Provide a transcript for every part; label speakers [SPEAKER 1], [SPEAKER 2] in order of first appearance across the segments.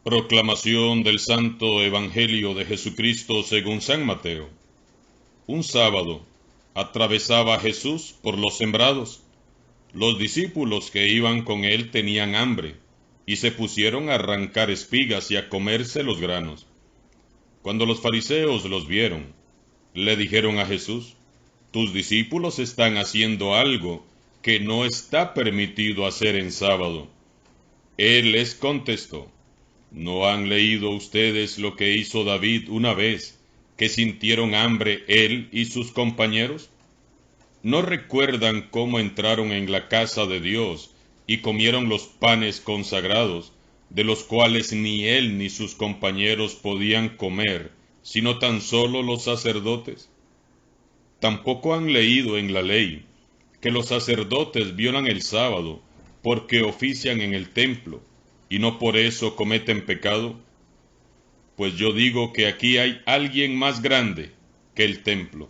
[SPEAKER 1] Proclamación del Santo Evangelio de Jesucristo según San Mateo. Un sábado atravesaba Jesús por los sembrados. Los discípulos que iban con él tenían hambre y se pusieron a arrancar espigas y a comerse los granos. Cuando los fariseos los vieron, le dijeron a Jesús: «Tus discípulos están haciendo algo que no está permitido hacer en sábado». Él les contestó: ¿No han leído ustedes lo que hizo David una vez que sintieron hambre él y sus compañeros? ¿No recuerdan cómo entraron en la casa de Dios y comieron los panes consagrados, de los cuales ni él ni sus compañeros podían comer, sino tan solo los sacerdotes? Tampoco han leído en la ley que los sacerdotes violan el sábado porque ofician en el templo y no por eso cometen pecado. Pues yo digo que aquí hay alguien más grande que el templo.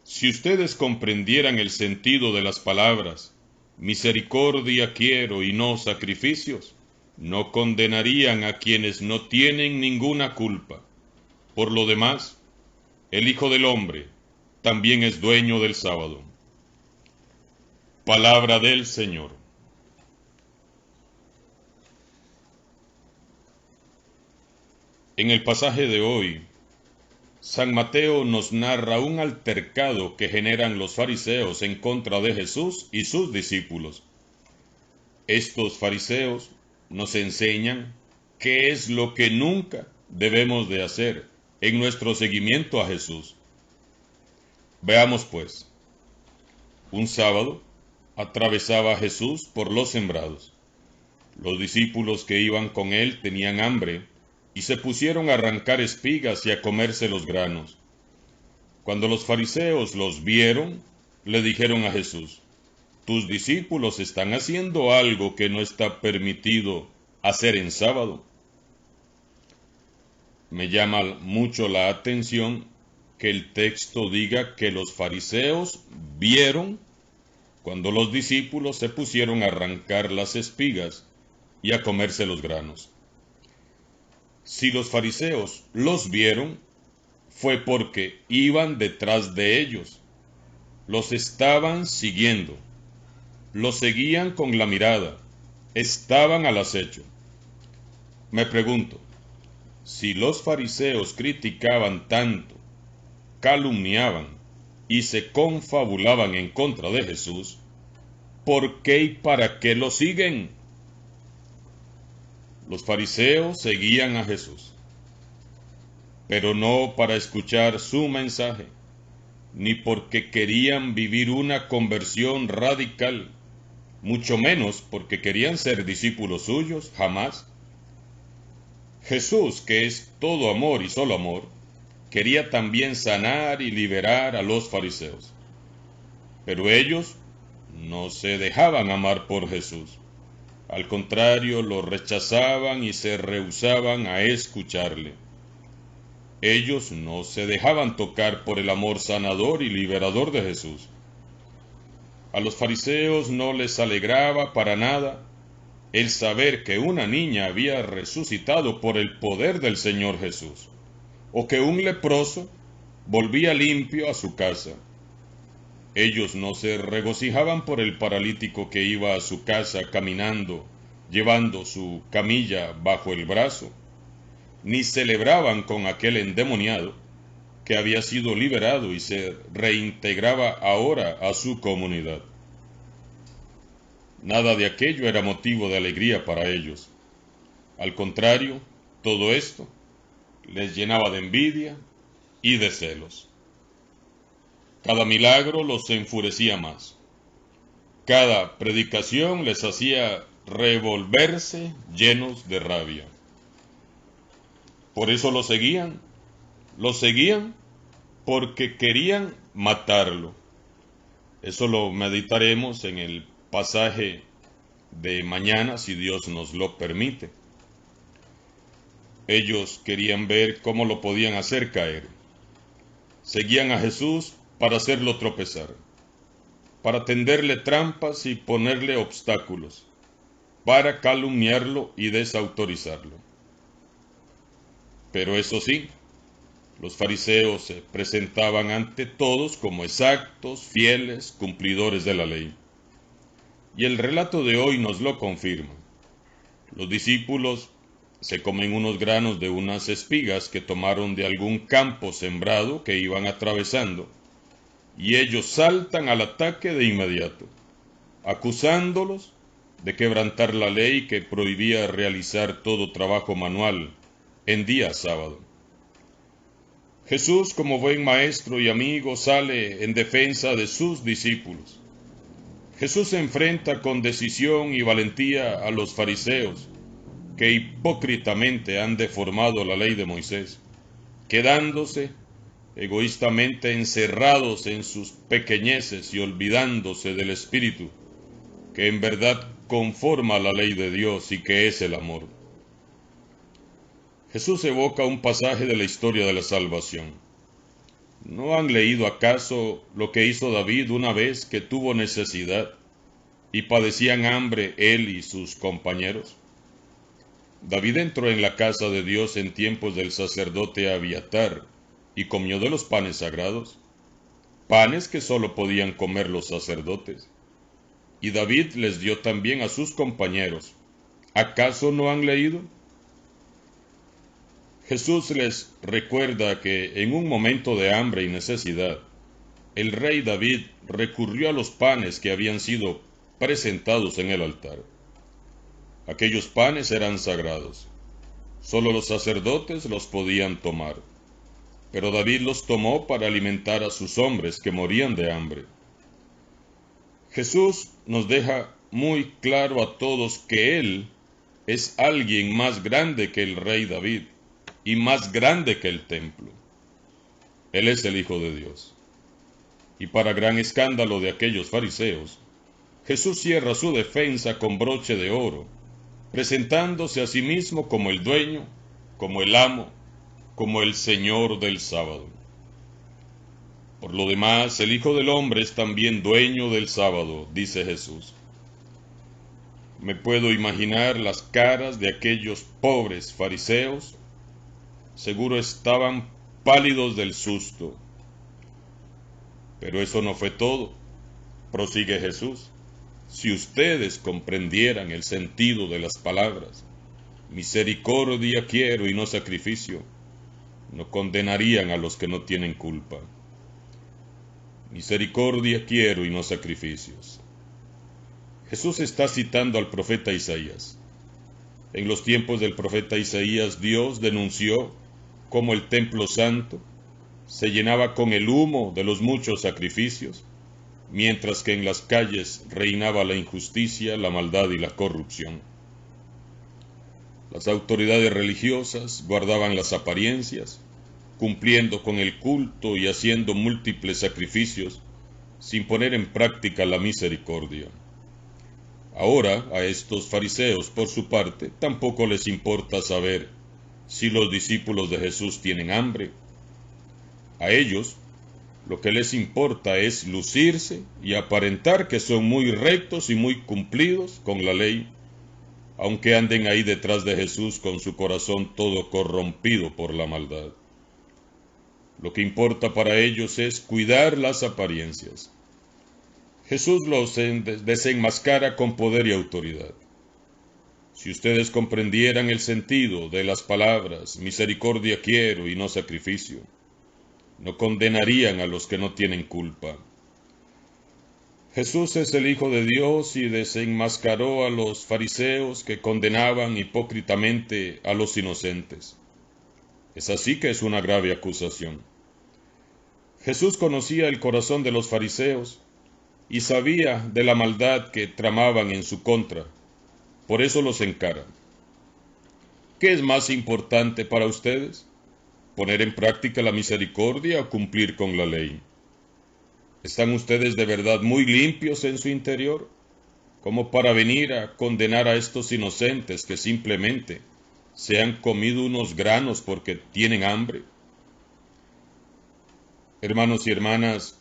[SPEAKER 1] Si ustedes comprendieran el sentido de las palabras, misericordia quiero y no sacrificios, no condenarían a quienes no tienen ninguna culpa. Por lo demás, el Hijo del Hombre también es dueño del sábado. Palabra del Señor. En el pasaje de hoy, San Mateo nos narra un altercado que generan los fariseos en contra de Jesús y sus discípulos. Estos fariseos nos enseñan qué es lo que nunca debemos de hacer en nuestro seguimiento a Jesús. Veamos pues, un sábado atravesaba Jesús por los sembrados. Los discípulos que iban con él tenían hambre y se pusieron a arrancar espigas y a comerse los granos. Cuando los fariseos los vieron, le dijeron a Jesús: «Tus discípulos están haciendo algo que no está permitido hacer en sábado». Me llama mucho la atención que el texto diga que los fariseos vieron cuando los discípulos se pusieron a arrancar las espigas y a comerse los granos. Si los fariseos los vieron, fue porque iban detrás de ellos, los estaban siguiendo, los seguían con la mirada, estaban al acecho. Me pregunto, si los fariseos criticaban tanto, calumniaban y se confabulaban en contra de Jesús, ¿por qué y para qué lo siguen? Los fariseos seguían a Jesús, pero no para escuchar su mensaje, ni porque querían vivir una conversión radical, mucho menos porque querían ser discípulos suyos, jamás. Jesús, que es todo amor y solo amor, quería también sanar y liberar a los fariseos. Pero ellos no se dejaban amar por Jesús. Al contrario, lo rechazaban y se rehusaban a escucharle. Ellos no se dejaban tocar por el amor sanador y liberador de Jesús. A los fariseos no les alegraba para nada el saber que una niña había resucitado por el poder del Señor Jesús, o que un leproso volvía limpio a su casa. Ellos no se regocijaban por el paralítico que iba a su casa caminando, llevando su camilla bajo el brazo, ni celebraban con aquel endemoniado que había sido liberado y se reintegraba ahora a su comunidad. Nada de aquello era motivo de alegría para ellos. Al contrario, todo esto les llenaba de envidia y de celos. Cada milagro los enfurecía más. Cada predicación les hacía revolverse llenos de rabia. Por eso lo seguían porque querían matarlo. Eso lo meditaremos en el pasaje de mañana, si Dios nos lo permite. Ellos querían ver cómo lo podían hacer caer. Seguían a Jesús para hacerlo tropezar, para tenderle trampas y ponerle obstáculos, para calumniarlo y desautorizarlo. Pero eso sí, los fariseos se presentaban ante todos como exactos, fieles, cumplidores de la ley. Y el relato de hoy nos lo confirma. Los discípulos se comen unos granos de unas espigas que tomaron de algún campo sembrado que iban atravesando, y ellos saltan al ataque de inmediato, acusándolos de quebrantar la ley que prohibía realizar todo trabajo manual en día sábado. Jesús, como buen maestro y amigo, sale en defensa de sus discípulos. Jesús se enfrenta con decisión y valentía a los fariseos, que hipócritamente han deformado la ley de Moisés, quedándose egoístamente encerrados en sus pequeñeces y olvidándose del Espíritu, que en verdad conforma la ley de Dios y que es el amor. Jesús evoca un pasaje de la historia de la salvación. ¿No han leído acaso lo que hizo David una vez que tuvo necesidad y padecían hambre él y sus compañeros? David entró en la casa de Dios en tiempos del sacerdote Abiatar y comió de los panes sagrados, panes que sólo podían comer los sacerdotes. Y David les dio también a sus compañeros. ¿Acaso no han leído? Jesús les recuerda que en un momento de hambre y necesidad, el rey David recurrió a los panes que habían sido presentados en el altar. Aquellos panes eran sagrados. Solo los sacerdotes los podían tomar. Pero David los tomó para alimentar a sus hombres que morían de hambre. Jesús nos deja muy claro a todos que Él es alguien más grande que el rey David y más grande que el templo. Él es el Hijo de Dios. Y para gran escándalo de aquellos fariseos, Jesús cierra su defensa con broche de oro, presentándose a sí mismo como el dueño, como el amo, como el Señor del sábado. Por lo demás, el Hijo del Hombre es también dueño del sábado, dice Jesús. Me puedo imaginar las caras de aquellos pobres fariseos. Seguro estaban pálidos del susto. Pero eso no fue todo, prosigue Jesús. Si ustedes comprendieran el sentido de las palabras, misericordia quiero y no sacrificio, no condenarían a los que no tienen culpa. Misericordia quiero y no sacrificios. Jesús está citando al profeta Isaías. En los tiempos del profeta Isaías, Dios denunció cómo el templo santo se llenaba con el humo de los muchos sacrificios, mientras que en las calles reinaba la injusticia, la maldad y la corrupción. Las autoridades religiosas guardaban las apariencias, cumpliendo con el culto y haciendo múltiples sacrificios, sin poner en práctica la misericordia. Ahora, a estos fariseos, por su parte, tampoco les importa saber si los discípulos de Jesús tienen hambre. A ellos, lo que les importa es lucirse y aparentar que son muy rectos y muy cumplidos con la ley, aunque anden ahí detrás de Jesús con su corazón todo corrompido por la maldad. Lo que importa para ellos es cuidar las apariencias. Jesús los desenmascara con poder y autoridad. Si ustedes comprendieran el sentido de las palabras, misericordia quiero y no sacrificio, no condenarían a los que no tienen culpa. Jesús es el Hijo de Dios y desenmascaró a los fariseos que condenaban hipócritamente a los inocentes. Es así que es una grave acusación. Jesús conocía el corazón de los fariseos y sabía de la maldad que tramaban en su contra. Por eso los encara. ¿Qué es más importante para ustedes? ¿Poner en práctica la misericordia o cumplir con la ley? ¿Están ustedes de verdad muy limpios en su interior, como para venir a condenar a estos inocentes que simplemente se han comido unos granos porque tienen hambre? Hermanos y hermanas,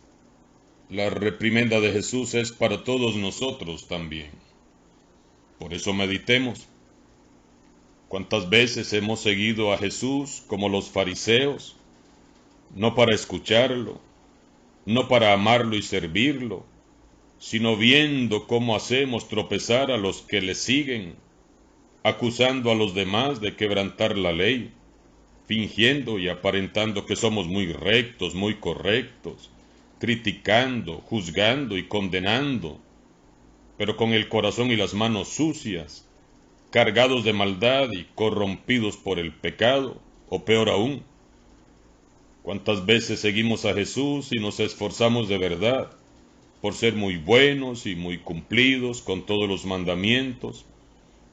[SPEAKER 1] la reprimenda de Jesús es para todos nosotros también. Por eso meditemos. ¿Cuántas veces hemos seguido a Jesús como los fariseos? No para escucharlo, no para amarlo y servirlo, sino viendo cómo hacemos tropezar a los que le siguen, acusando a los demás de quebrantar la ley, fingiendo y aparentando que somos muy rectos, muy correctos, criticando, juzgando y condenando, pero con el corazón y las manos sucias, cargados de maldad y corrompidos por el pecado, o peor aún. ¿Cuántas veces seguimos a Jesús y nos esforzamos de verdad por ser muy buenos y muy cumplidos con todos los mandamientos,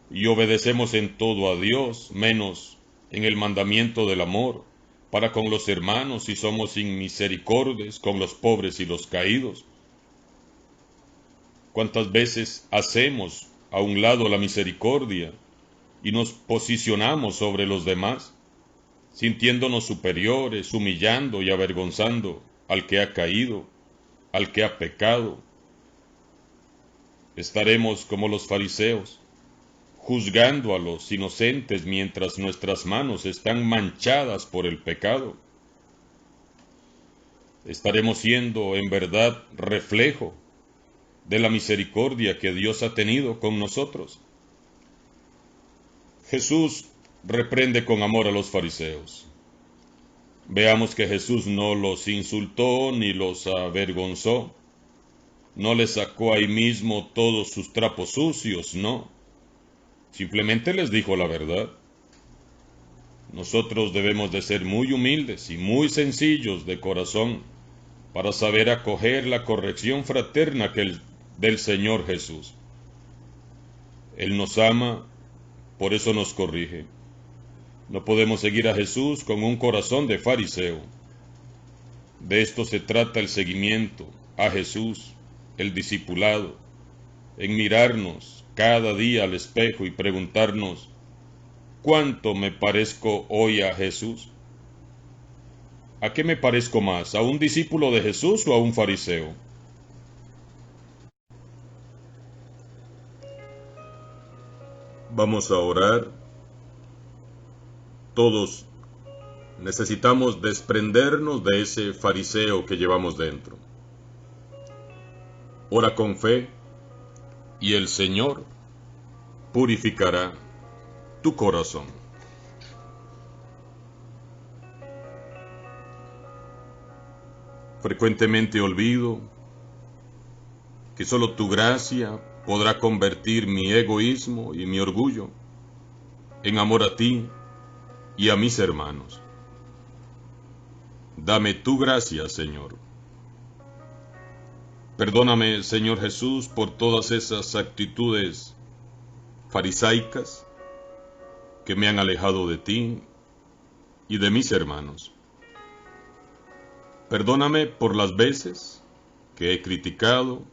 [SPEAKER 1] y obedecemos en todo a Dios, menos en el mandamiento del amor, para con los hermanos, y somos inmisericordios con los pobres y los caídos? ¿Cuántas veces hacemos a un lado la misericordia y nos posicionamos sobre los demás, sintiéndonos superiores, humillando y avergonzando al que ha caído, al que ha pecado? Estaremos como los fariseos, juzgando a los inocentes mientras nuestras manos están manchadas por el pecado. Estaremos siendo en verdad reflejo de la misericordia que Dios ha tenido con nosotros. Jesús reprende con amor a los fariseos. Veamos que Jesús no los insultó ni los avergonzó, no les sacó ahí mismo todos sus trapos sucios, no. Simplemente les dijo la verdad. Nosotros debemos de ser muy humildes y muy sencillos de corazón para saber acoger la corrección fraterna del Señor Jesús. Él nos ama, por eso nos corrige. No podemos seguir a Jesús con un corazón de fariseo. De esto se trata el seguimiento a Jesús, el discipulado, en mirarnos cada día al espejo y preguntarnos: ¿cuánto me parezco hoy a Jesús? ¿A qué me parezco más? ¿A un discípulo de Jesús o a un fariseo? Vamos a orar. Todos necesitamos desprendernos de ese fariseo que llevamos dentro. Ora con fe y el Señor purificará tu corazón. Frecuentemente olvido que solo tu gracia podrá convertir mi egoísmo y mi orgullo en amor a ti y a mis hermanos. Dame tu gracia, Señor. Perdóname, Señor Jesús, por todas esas actitudes farisaicas que me han alejado de ti y de mis hermanos. Perdóname por las veces que he criticado,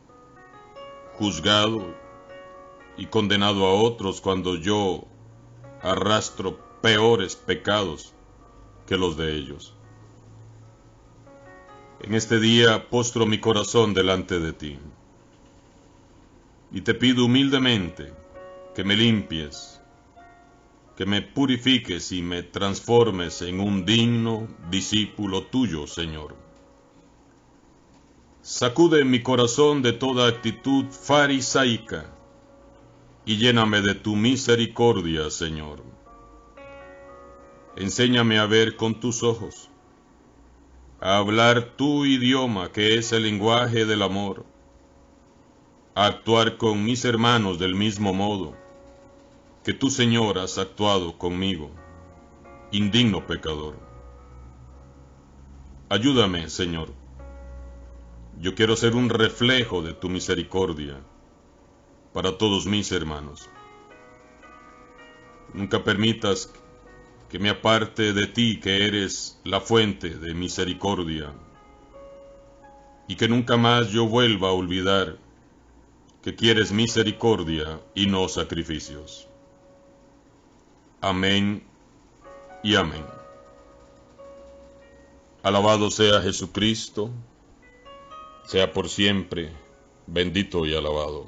[SPEAKER 1] juzgado y condenado a otros cuando yo arrastro peores pecados que los de ellos. En este día postro mi corazón delante de ti y te pido humildemente que me limpies, que me purifiques y me transformes en un digno discípulo tuyo, Señor. Sacude mi corazón de toda actitud farisaica y lléname de tu misericordia, Señor. Enséñame a ver con tus ojos, a hablar tu idioma, que es el lenguaje del amor, a actuar con mis hermanos del mismo modo que tú, Señor, has actuado conmigo, indigno pecador. Ayúdame, Señor. Yo quiero ser un reflejo de tu misericordia para todos mis hermanos. Nunca permitas que me aparte de ti, que eres la fuente de misericordia, y que nunca más yo vuelva a olvidar que quieres misericordia y no sacrificios. Amén y amén. Alabado sea Jesucristo, sea por siempre bendito y alabado.